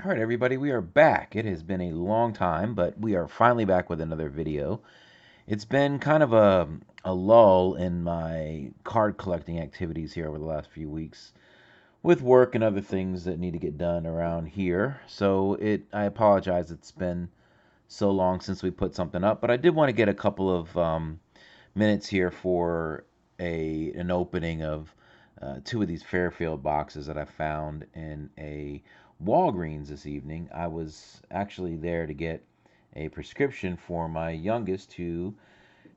Alright everybody, we are back. It has been a long time, but we are finally back with another video. It's been kind of a lull in my card collecting activities here over the last few weeks with work and other things that need to get done around here. So I apologize it's been so long since we put something up, but I did want to get a couple of minutes here for an opening of two of these Fairfield boxes that I found in a Walgreens this evening. I was actually there to get a prescription for my youngest who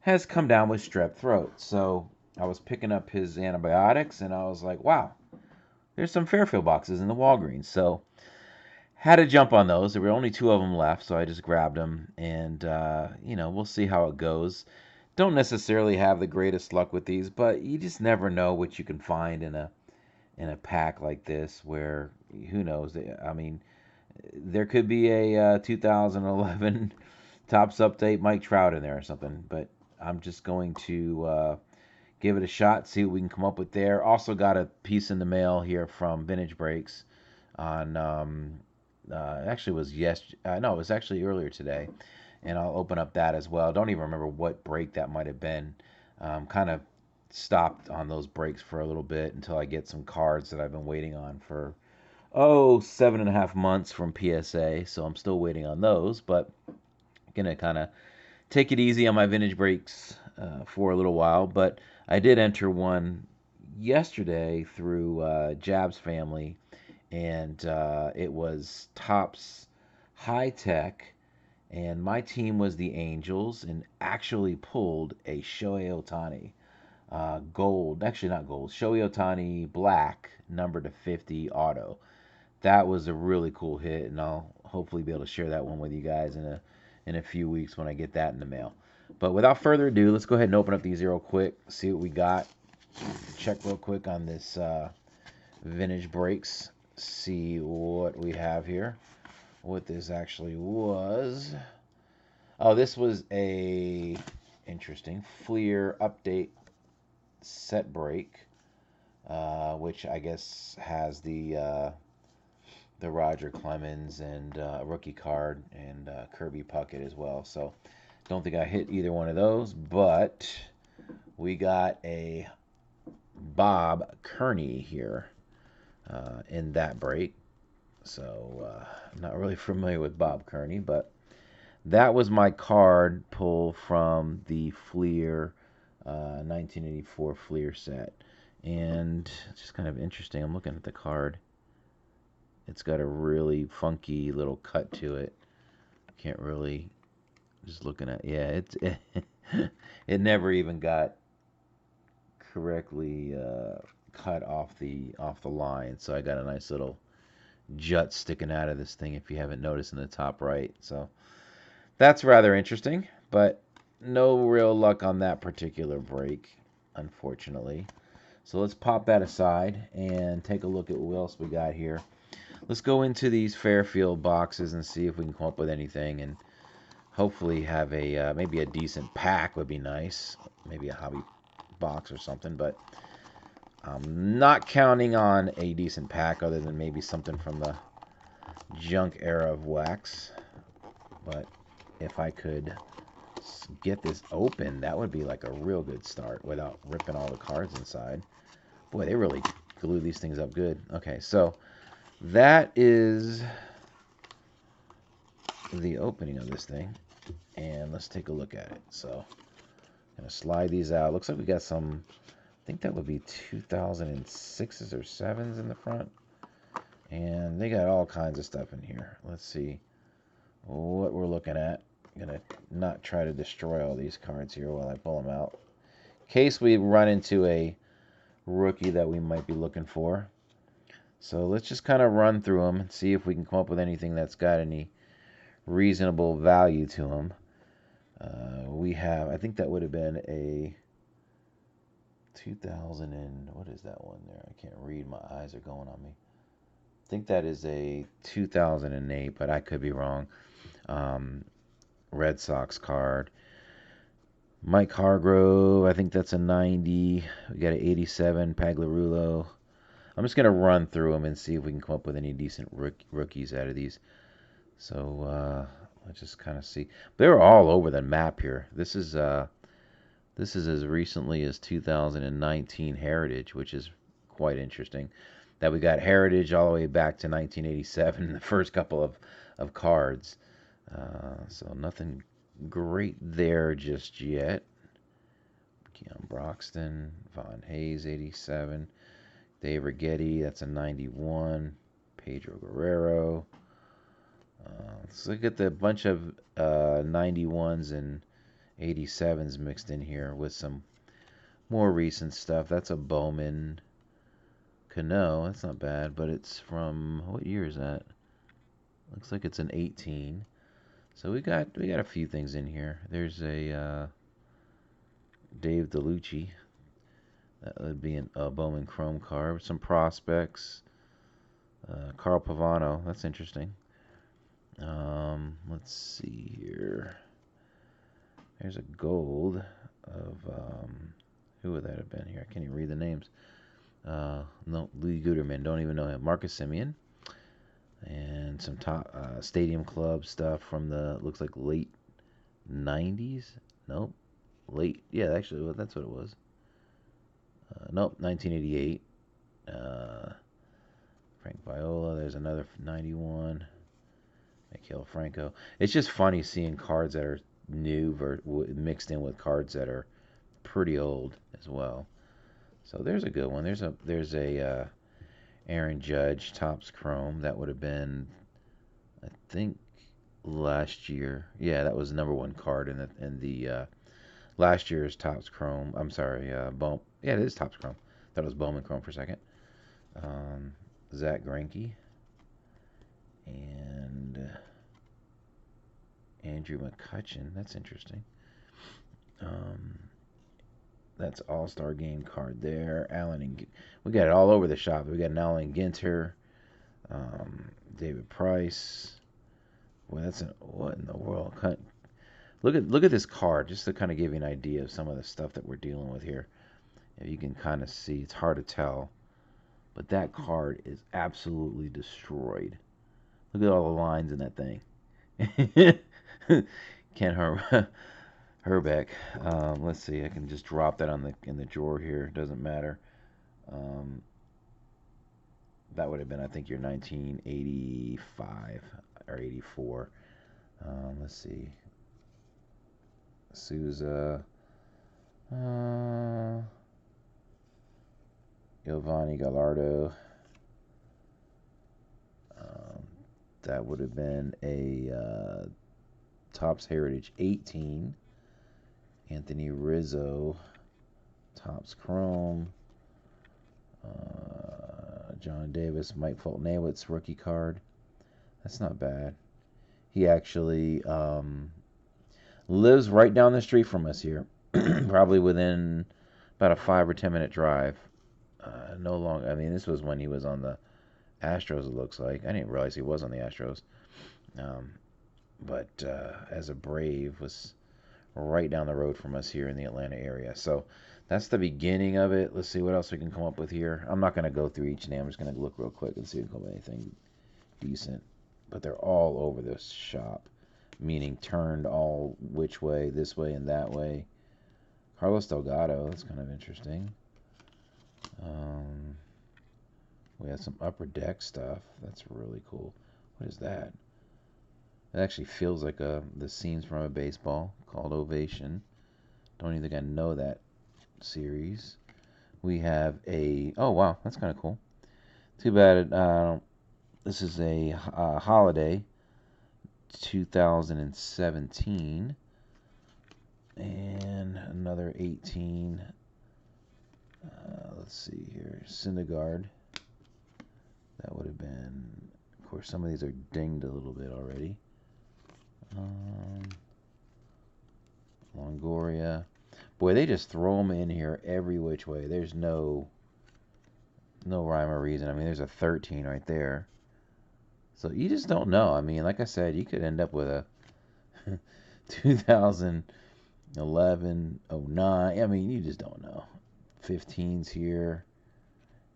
has come down with strep throat. So I was picking up his antibiotics and I was like, wow, there's some Fairfield boxes in the Walgreens. So had to jump on those. There were only two of them left, so I just grabbed them and we'll see how it goes. Don't necessarily have the greatest luck with these, but you just never know what you can find in a pack like this where who knows. I mean, there could be a 2011 Topps update Mike Trout in there or something, but I'm just going to give it a shot, see what we can come up with there. Also got a piece in the mail here from Vintage Breaks on actually was no, it was actually earlier today, and I'll open up that as well. Don't even remember what break that might have been. Kind of stopped on those breaks for a little bit until I get some cards that I've been waiting on for 7.5 months from PSA. So I'm still waiting on those, but gonna kind of take it easy on my vintage breaks for a little while. But I did enter one yesterday through Jab's family, and it was Topps High Tech, and my team was the Angels, and actually pulled a Shohei Ohtani gold, actually not gold, Shohei Ohtani black, number to 50 auto. That was a really cool hit, and I'll hopefully be able to share that one with you guys in a few weeks when I get that in the mail. But without further ado, let's go ahead and open up these real quick, see what we got. Check real quick on this Vintage Breaks, see what we have here, what this actually was. Oh, this was a interesting Fleer update set break, which I guess has the Roger Clemens and rookie card and Kirby Puckett as well. So don't think I hit either one of those, but we got a Bob Kearney here in that break. So I'm not really familiar with Bob Kearney, but that was my card pull from the Fleer 1984 Fleer set. And it's just kind of interesting. I'm looking at the card. It's got a really funky little cut to it. Can't really, just looking at, yeah, it never even got correctly cut off the line. So I got a nice little jut sticking out of this thing, if you haven't noticed, in the top right. So that's rather interesting, but no real luck on that particular break, unfortunately. So let's pop that aside and take a look at what else we got here. Let's go into these Fairfield boxes and see if we can come up with anything, and hopefully have a maybe a decent pack would be nice. Maybe a hobby box or something, but I'm not counting on a decent pack other than maybe something from the junk era of wax. But if I could get this open, that would be like a real good start without ripping all the cards inside. Boy, they really glue these things up good. Okay, so that is the opening of this thing, and let's take a look at it. So I'm gonna slide these out. Looks like we got some, I think that would be 2006s or 7s in the front, and they got all kinds of stuff in here. Let's see what we're looking at. I'm gonna not try to destroy all these cards here while I pull them out, in case we run into a rookie that we might be looking for. So let's just kind of run through them and see if we can come up with anything that's got any reasonable value to them. We have, I think that would have been a 2000 and, what is that one there? I can't read, my eyes are going on me. I think that is a 2008, but I could be wrong. Red Sox card. Mike Hargrove, I think that's a 90. We got an 87 Pagliarulo. I'm just gonna run through them and see if we can come up with any decent rookies out of these. So let's just kind of see. They're all over the map here. This is as recently as 2019 Heritage, which is quite interesting. That we got Heritage all the way back to 1987, the first couple of cards. So nothing great there just yet. Keon Broxton, Von Hayes, 87. Dave Righetti, that's a 91. Pedro Guerrero. Let's look at the bunch of 91s and 87s mixed in here with some more recent stuff. That's a Bowman Cano. That's not bad, but it's from, what year is that? Looks like it's an 18. So we got a few things in here. There's a Dave DeLucci. That would be a Bowman Chrome card. Some prospects. Carl Pavano. That's interesting. Let's see here. There's a gold of who would that have been here? I can't even read the names. No, Lee Guterman. Don't even know him. Marcus Simeon. And some top Stadium Club stuff from the looks like late 90s. Nope. Late. Yeah, actually, well, that's what it was. Nope, 1988. Frank Viola. There's another 91. Mikhail Franco. It's just funny seeing cards that are new mixed in with cards that are pretty old as well. So there's a good one. There's a Aaron Judge Topps Chrome. That would have been, I think, last year. Yeah, that was the #1 card in the last year's Topps Chrome. I'm sorry, yeah, it is Topps Chrome. Thought it was Bowman Chrome for a second. Zach Greinke and Andrew McCutcheon. That's interesting. That's All-Star Game card there. We got it all over the shop. We got an Allen Ginter, David Price. Boy, what in the world? Look at this card, just to kind of give you an idea of some of the stuff that we're dealing with here. If you can kind of see, it's hard to tell, but that card is absolutely destroyed. Look at all the lines in that thing. Ken Herbeck. Let's see. I can just drop that in the drawer here. It doesn't matter. That would have been, I think, your 1985 or 84. Let's see. Souza. Giovanni Gallardo. That would have been a Topps Heritage 18. Anthony Rizzo. Topps Chrome. John Davis. Mike Fulton-Awitz rookie card. That's not bad. He actually lives right down the street from us here. Probably within about a 5 or 10 minute drive. No long. I mean, this was when he was on the Astros, it looks like. I didn't realize he was on the Astros. But as a Brave, was right down the road from us here in the Atlanta area. So that's the beginning of it. Let's see what else we can come up with here. I'm not going to go through each name. I'm just going to look real quick and see if we can come up with anything decent. But they're all over this shop, meaning turned all which way, this way and that way. Carlos Delgado, that's kind of interesting. We have some upper deck stuff. That's really cool. What is that? It actually feels like the scenes from a baseball called Ovation. Don't even think I know that series. We have oh wow, that's kind of cool. Too bad this is a holiday 2017 and another 18. Let's see here, Syndergaard. That would have been, of course, some of these are dinged a little bit already. Longoria. Boy, they just throw them in here every which way. There's no rhyme or reason. I mean, there's a 13 right there. So you just don't know. I mean, like I said, you could end up with a 2011, 09. I mean, you just don't know. 15's here.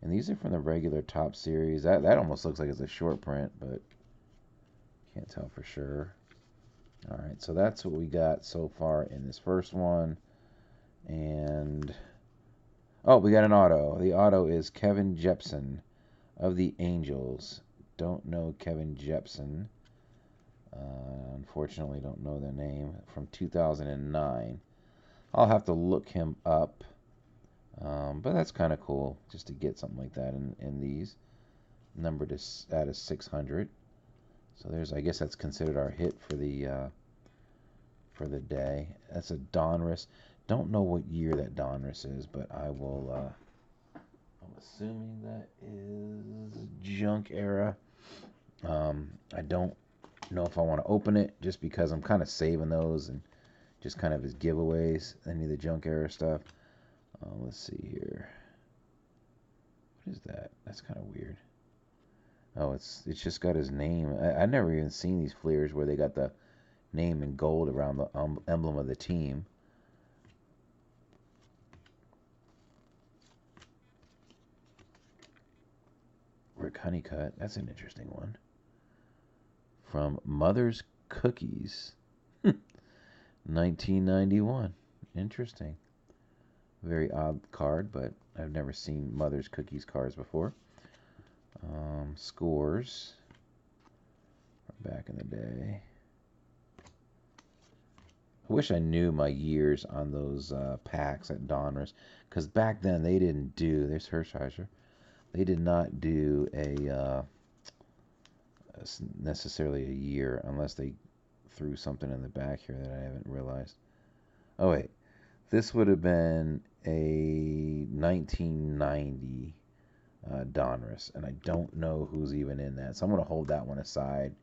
And these are from the regular top series. That almost looks like it's a short print, but can't tell for sure. All right, so that's what we got so far in this first one. And oh, we got an auto. The auto is Kevin Jepson of the Angels. Don't know Kevin Jepson. Unfortunately, don't know the name. From 2009. I'll have to look him up. But that's kind of cool just to get something like that in these. Numbered at a 600. So there's, I guess that's considered our hit for the day. That's a Donruss. Don't know what year that Donruss is, but I will. I'm assuming that is junk era. I don't know if I want to open it just because I'm kind of saving those and just kind of as giveaways. Any of the junk era stuff. Let's see here. What is that? That's kind of weird. Oh, it's just got his name. I never even seen these Fleers where they got the name in gold around the emblem of the team. Rick Honeycutt. That's an interesting one. From Mother's Cookies. 1991. Interesting. Very odd card, but I've never seen Mother's Cookies cards before. Scores from back in the day. I wish I knew my years on those packs at Donruss, because back then they didn't do. There's Hershiser. They did not do necessarily a year unless they threw something in the back here that I haven't realized. Oh wait, this would have been a 1990 Donruss, and I don't know who's even in that, so I'm going to hold that one aside.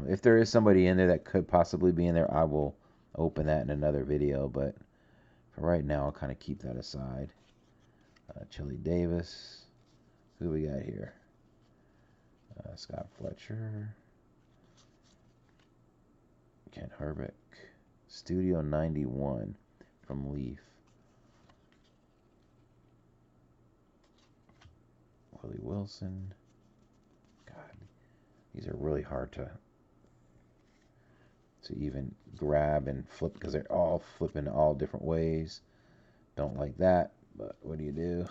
If there is somebody in there that could possibly be in there, I will open that in another video, but for right now, I'll kind of keep that aside. Chili Davis. Who we got here? Scott Fletcher. Ken Herbeck. Studio 91 from Leaf. Willie Wilson. God, these are really hard to even grab and flip because they're all flipping all different ways. Don't like that, but what do you do?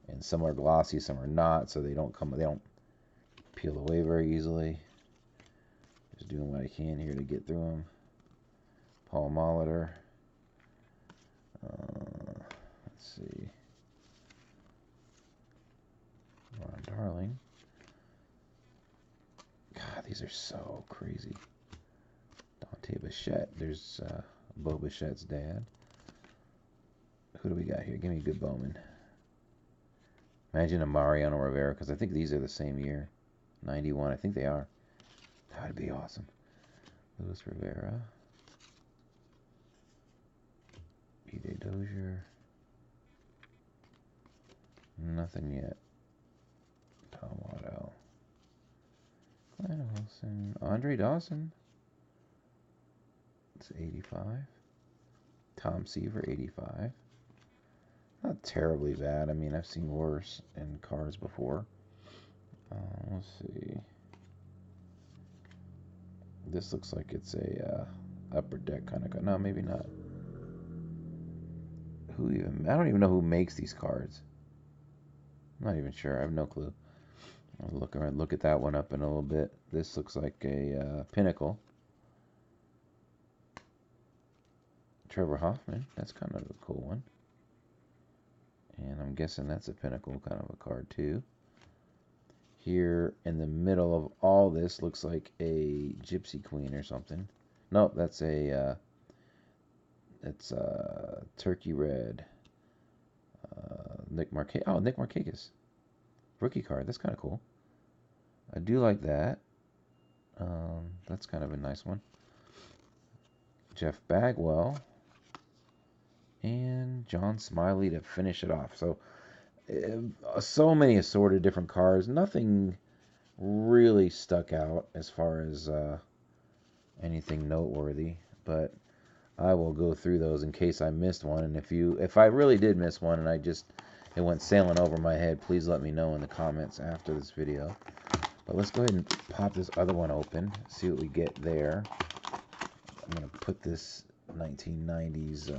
And some are glossy, some are not, so they don't peel away very easily. Just doing what I can here to get through them. Paul Molitor. Let's see. Ron Darling. God, these are so crazy. Dante Bichette. There's Bo Bichette's dad. Who do we got here? Give me a good Bowman. Imagine a Mariano Rivera, because I think these are the same year. 91, I think they are. That would be awesome. Luis Rivera. B.J. Dozier. Nothing yet. Tom Waddell. Glenn Wilson. Andre Dawson. It's 85. Tom Seaver, 85. Not terribly bad. I mean, I've seen worse in cars before. Let's see. This looks like it's a upper deck kind of car. No, maybe not. I don't even know who makes these cards. I'm not even sure. I have no clue. I'll look at that one up in a little bit. This looks like a Pinnacle. Trevor Hoffman. That's kind of a cool one. And I'm guessing that's a Pinnacle kind of a card too. Here in the middle of all this looks like a Gypsy Queen or something. Nope, that's a Turkey Red. Nick Markakis. Oh, Nick Markakis. Rookie card. That's kind of cool. I do like that. That's kind of a nice one. Jeff Bagwell. And John Smiley to finish it off. So many assorted different cards. Nothing really stuck out as far as anything noteworthy. But I will go through those in case I missed one. And if I really did miss one and I just it went sailing over my head, please let me know in the comments after this video. But let's go ahead and pop this other one open, see what we get there. I'm going to put this 1990s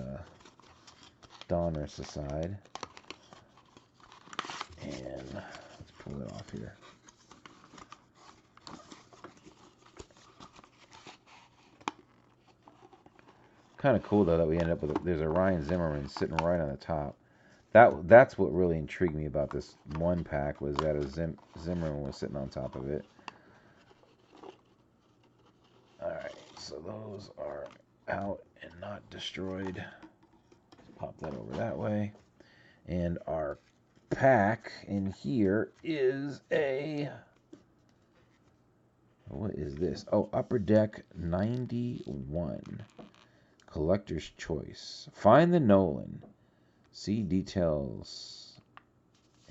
Donruss aside. And let's pull it off here. Kind of cool though that we ended up with there's a Ryan Zimmerman sitting right on the top. That's what really intrigued me about this one pack, was that a Zimmerman was sitting on top of it. All right, so those are out and not destroyed. Let's pop that over that way. And our pack in here is a, what is this? Oh, Upper Deck 91. Collector's Choice. Find the Nolan. See details.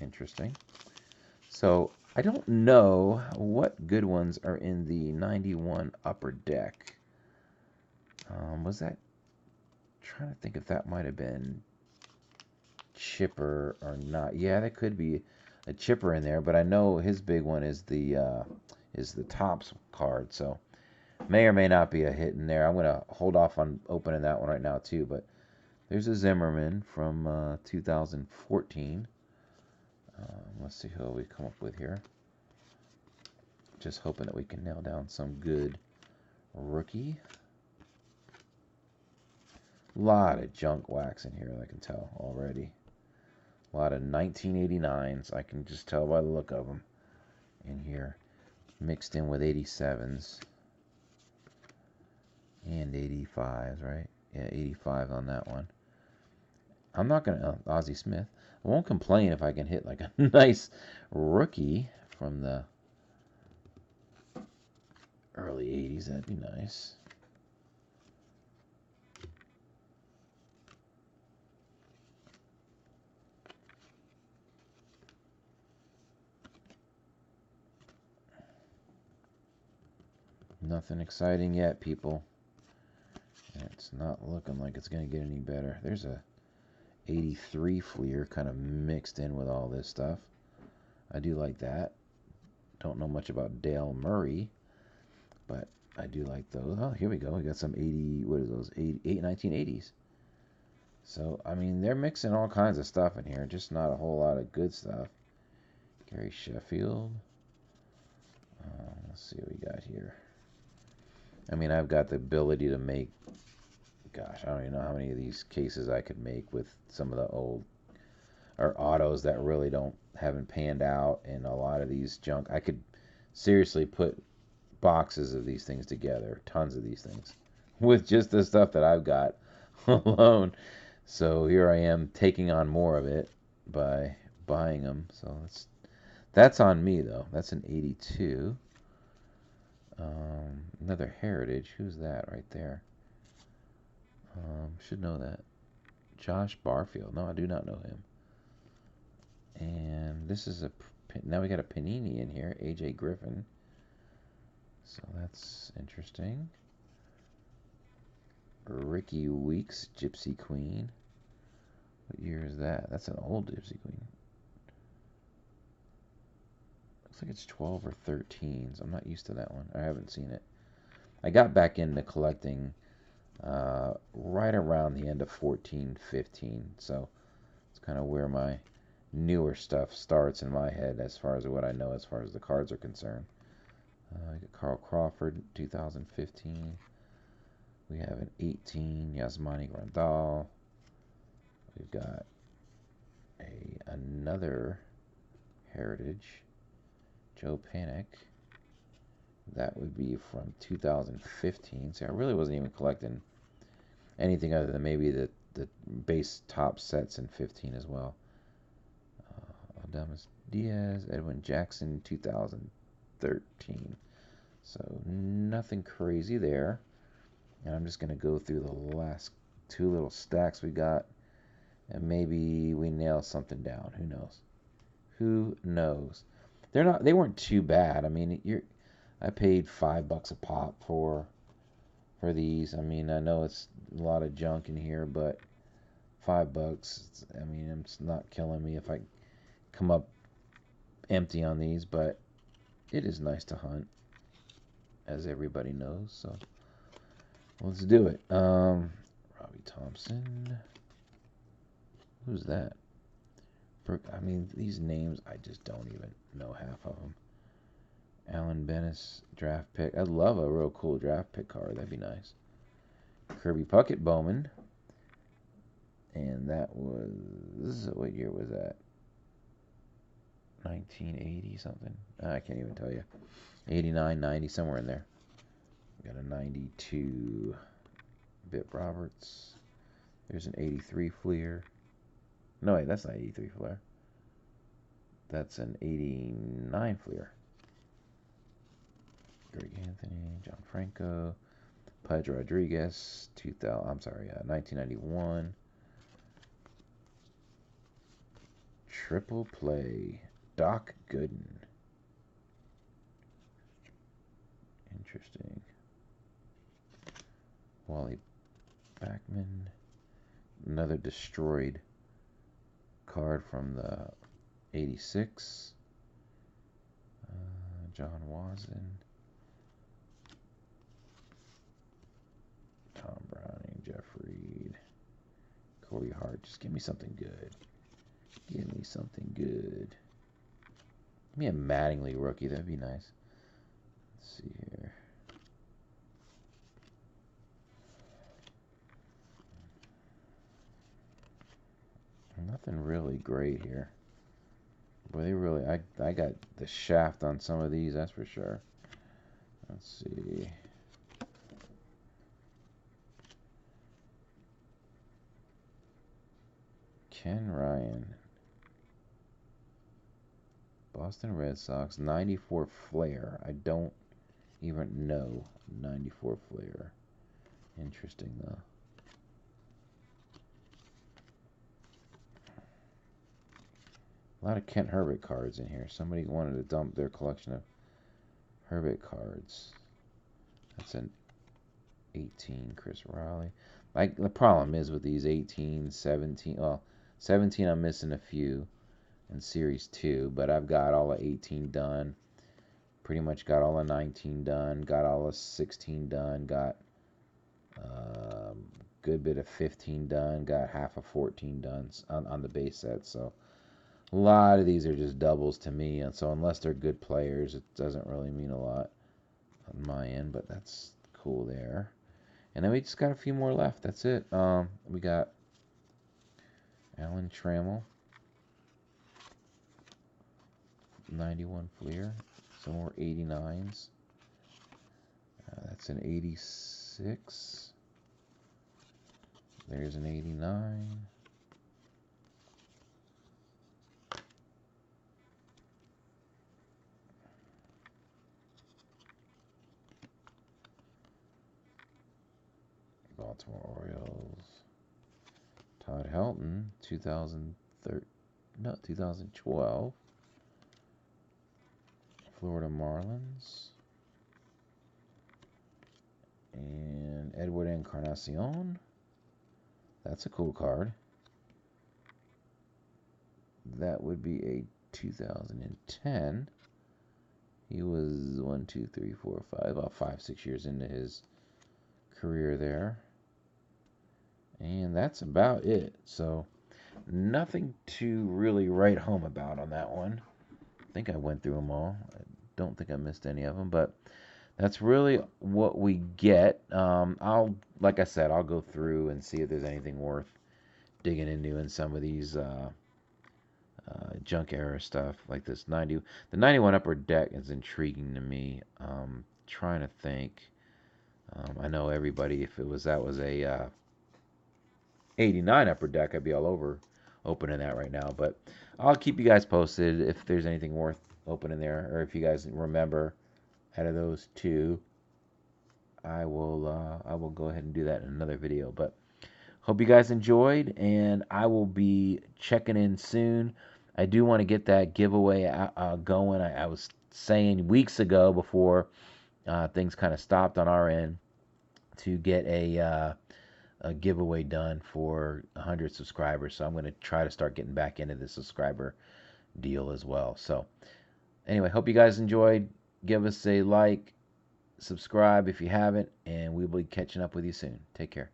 Interesting. So, I don't know what good ones are in the 91 Upper Deck. Was that... trying to think if that might have been Chipper or not. Yeah, that could be a Chipper in there, but I know his big one is the Topps card, so may or may not be a hit in there. I'm going to hold off on opening that one right now too, but there's a Zimmerman from 2014. Let's see who we come up with here. Just hoping that we can nail down some good rookie. A lot of junk wax in here, I can tell already. A lot of 1989s, I can just tell by the look of them in here. Mixed in with 87s. And 85s, right? Yeah, 85 on that one. I'm not going to... Ozzie Smith. I won't complain if I can hit like a nice rookie from the early 80s. That'd be nice. Nothing exciting yet, people. It's not looking like it's going to get any better. There's a 83 Fleer kind of mixed in with all this stuff. I do like that. Don't know much about Dale Murray, but I do like those. Oh, here we go. We got some 80, what is those? 1980s. So, I mean, they're mixing all kinds of stuff in here, just not a whole lot of good stuff. Gary Sheffield. Let's see what we got here. I mean, I've got the ability to make, gosh, I don't even know how many of these cases I could make with some of the old or autos that really haven't panned out, and a lot of these junk. I could seriously put boxes of these things together, tons of these things, with just the stuff that I've got alone. So here I am taking on more of it by buying them. So that's on me though. That's an 82. Another Heritage. Who's that right there? Should know that. Josh Barfield. No, I do not know him. And this is now we got a Panini in here. AJ Griffin. So that's interesting. Ricky Weeks, Gypsy Queen. What year is that? That's an old Gypsy Queen. Looks like it's 12 or 13. So I'm not used to that one. I haven't seen it. I got back into collecting right around the end of 14, 15. So it's kind of where my newer stuff starts in my head as far as what I know as far as the cards are concerned. I got Carl Crawford, 2015. We have an 18, Yasmani Grandal. We've got another Heritage, Joe Panic. That would be from 2015. See, I really wasn't even collecting anything other than maybe the base top sets in 15 as well. Adamas Diaz, Edwin Jackson, 2013. So nothing crazy there. And I'm just going to go through the last two little stacks we got, and maybe we nail something down. Who knows? Who knows? They weren't too bad. I mean, I paid $5 a pop for these. I mean, I know it's a lot of junk in here, but $5. I mean, it's not killing me if I come up empty on these, but it is nice to hunt, as everybody knows. So let's do it. Robbie Thompson. Who's that? I mean, these names, I just don't even know half of them. Alan Bennis, draft pick. I'd love a real cool draft pick card. That'd be nice. Kirby Puckett Bowman. And that was, what year was that? 1980 something? I can't even tell you. 89, 90, somewhere in there. We got a 92 Bit Roberts. There's an 83 Fleer. No, wait, that's not 83 Fleer. That's an 89 Fleer. Greg Anthony, John Franco, Pudge Rodriguez, 1991. Triple play, Doc Gooden. Interesting. Wally Backman. Another destroyed card from the 86. John Wazen. Tom Browning, Jeff Reed, Corey Hart. Just give me something good. Give me something good. Give me a Mattingly rookie. That'd be nice. Let's see here. Nothing really great here. Boy, they really, I got the shaft on some of these, that's for sure. Let's see. Ken Ryan. Boston Red Sox, 94 Flair. I don't even know 94 Flair. Interesting, though. A lot of Kent Herbert cards in here. Somebody wanted to dump their collection of Herbert cards. That's an 18 Chris Riley. Like, the problem is with these 18, 17, well, 17 I'm missing a few in Series 2, but I've got all of 18 done. Pretty much got all of 19 done. Got all of 16 done. Got a good bit of 15 done. Got half of 14 done on the base set. So a lot of these are just doubles to me. And so unless they're good players, it doesn't really mean a lot on my end. But that's cool there. And then we just got a few more left. That's it. We got Alan Trammell, 91 Fleer. Some more 89s. That's an 86. There's an 89. Baltimore Orioles. Todd Helton, 2012. Florida Marlins. And Edward Encarnacion. That's a cool card. That would be a 2010. He was 1, 2, 3, 4, 5, about 5, 6 years into his career there. And that's about it. So nothing to really write home about on that one. I think I went through them all. I don't think I missed any of them, but that's really what we get. Like I said, I'll go through and see if there's anything worth digging into in some of these junk era stuff like this. The 91 Upper Deck is intriguing to me. Trying to think. I know everybody, if that was a 89 Upper Deck, I'd be all over opening that right now. But I'll keep you guys posted if there's anything worth opening there, or if you guys remember out of those two. I will go ahead and do that in another video. But hope you guys enjoyed, and I will be checking in soon. I do want to get that giveaway going. I was saying weeks ago before things kind of stopped on our end to get a a giveaway done for 100 subscribers. So I'm going to try to start getting back into the subscriber deal as well. So anyway, hope you guys enjoyed. Give us a like, subscribe if you haven't, and we will be catching up with you soon. Take care.